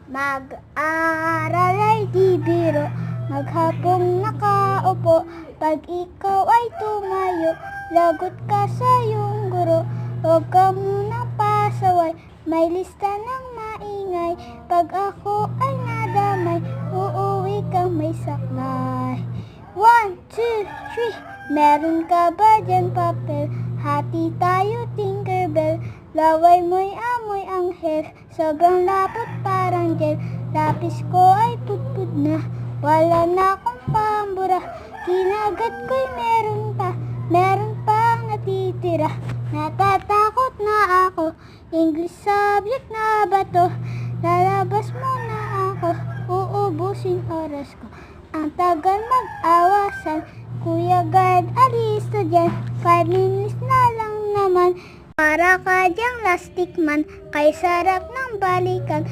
Mag-aral ay di biro, maghapong nakaupo. Pag ikaw ay tumayo, lagot ka sa iyong guro. Huwag ka munang pasaway, may lista ng maingay. Pag ako ay nadamay, uuwi kang may saklay. 1, 2, 3, meron ka ba dyan papel? Hati tayo Tinkerbell, laway mo'y amoy anghel. Sobrang lapot parang gel, lapis ko ay pudpud na. Wala na akong pambura, kinagat ko'y meron pang natitira. Natatakot na ako, English subject na ba to? Lalabas muna ako, uubusin oras ko. Ang tagal mag-awasan, Kuya Guard, alis na dyan. 5 minutes na lang naman, para ka dyang lastik man. Kay sarap ng balikan.